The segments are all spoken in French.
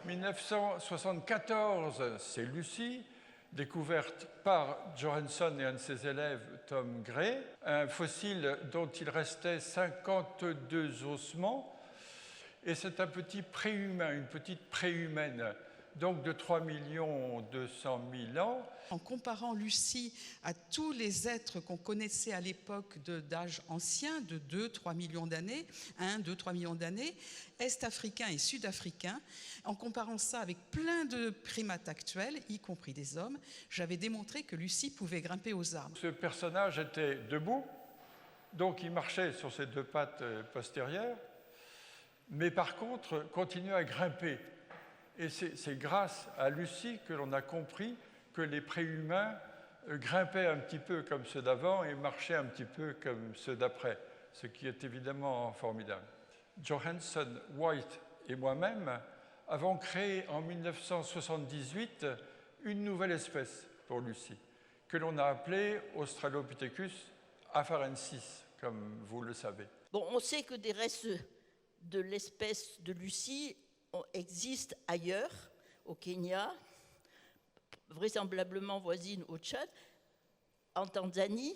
1974, c'est Lucie, découverte par Johanson et un de ses élèves, Tom Gray, un fossile dont il restait 52 ossements, et c'est un petit préhumain, une petite préhumaine, donc de 3 200 000 ans. En comparant Lucie à tous les êtres qu'on connaissait à l'époque d'âge ancien, de 2-3 millions d'années, 1-2-3 millions d'années, est-africains et sud-africains, en comparant ça avec plein de primates actuels, y compris des hommes, j'avais démontré que Lucie pouvait grimper aux arbres. Ce personnage était debout, donc il marchait sur ses deux pattes postérieures, mais par contre continuait à grimper. Et c'est grâce à Lucie que l'on a compris que les préhumains grimpaient un petit peu comme ceux d'avant et marchaient un petit peu comme ceux d'après, ce qui est évidemment formidable. Johanson, White et moi-même avons créé en 1978 une nouvelle espèce pour Lucie, que l'on a appelée Australopithecus afarensis, comme vous le savez. Bon, on sait que des restes de l'espèce de Lucie existent ailleurs, au Kenya, vraisemblablement voisine au Tchad, en Tanzanie.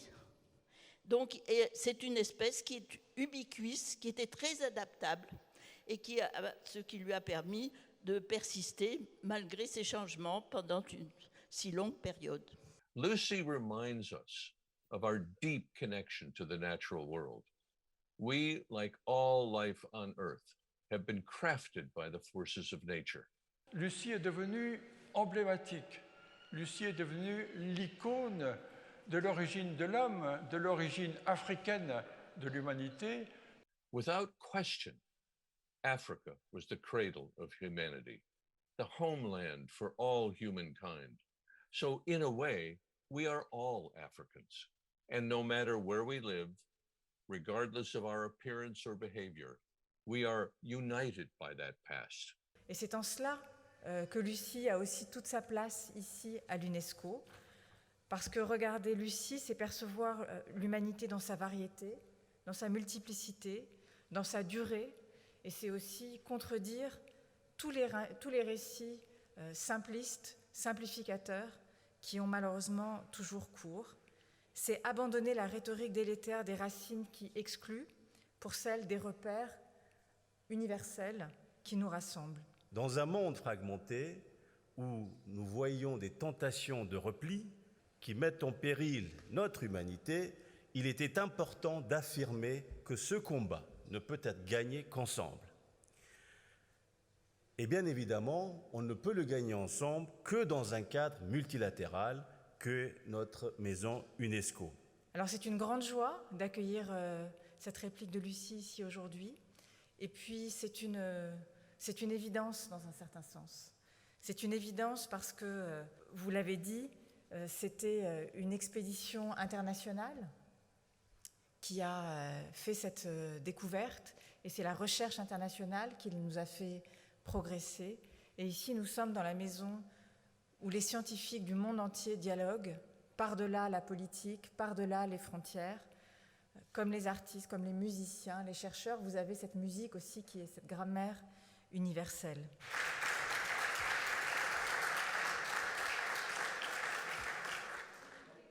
Donc, c'est une espèce qui est ubiquiste, qui était très adaptable et ce qui lui a permis de persister malgré ces changements pendant une si longue période. Lucy reminds us of our deep connection to the natural world. We, like all life on Earth, have been crafted by the forces of nature. Lucie est devenue emblématique. Lucie est devenue l'icône de l'origine de l'homme, de l'origine africaine de l'humanité. Without question, Africa was the cradle of humanity, the homeland for all humankind. So in a way, we are all Africans. And no matter where we live, regardless of our appearance or behavior, we are united by that past. Et c'est en cela que Lucie a aussi toute sa place ici à l'UNESCO, parce que regarder Lucie, c'est percevoir l'humanité dans sa variété, dans sa multiplicité, dans sa durée, et c'est aussi contredire tous les récits simplistes, simplificateurs, qui ont malheureusement toujours cours. C'est abandonner la rhétorique délétère des racines qui excluent pour celle des repères universels qui nous rassemblent. Dans un monde fragmenté où nous voyons des tentations de repli qui mettent en péril notre humanité, il était important d'affirmer que ce combat ne peut être gagné qu'ensemble. Et bien évidemment, on ne peut le gagner ensemble que dans un cadre multilatéral que notre maison UNESCO. Alors c'est une grande joie d'accueillir cette réplique de Lucie ici aujourd'hui. Et puis c'est une évidence dans un certain sens. C'est une évidence parce que, vous l'avez dit, c'était une expédition internationale qui a fait cette découverte, et c'est la recherche internationale qui nous a fait progresser. Et ici, nous sommes dans la maison où les scientifiques du monde entier dialoguent, par-delà la politique, par-delà les frontières, comme les artistes, comme les musiciens, les chercheurs. Vous avez cette musique aussi qui est cette grammaire universelle.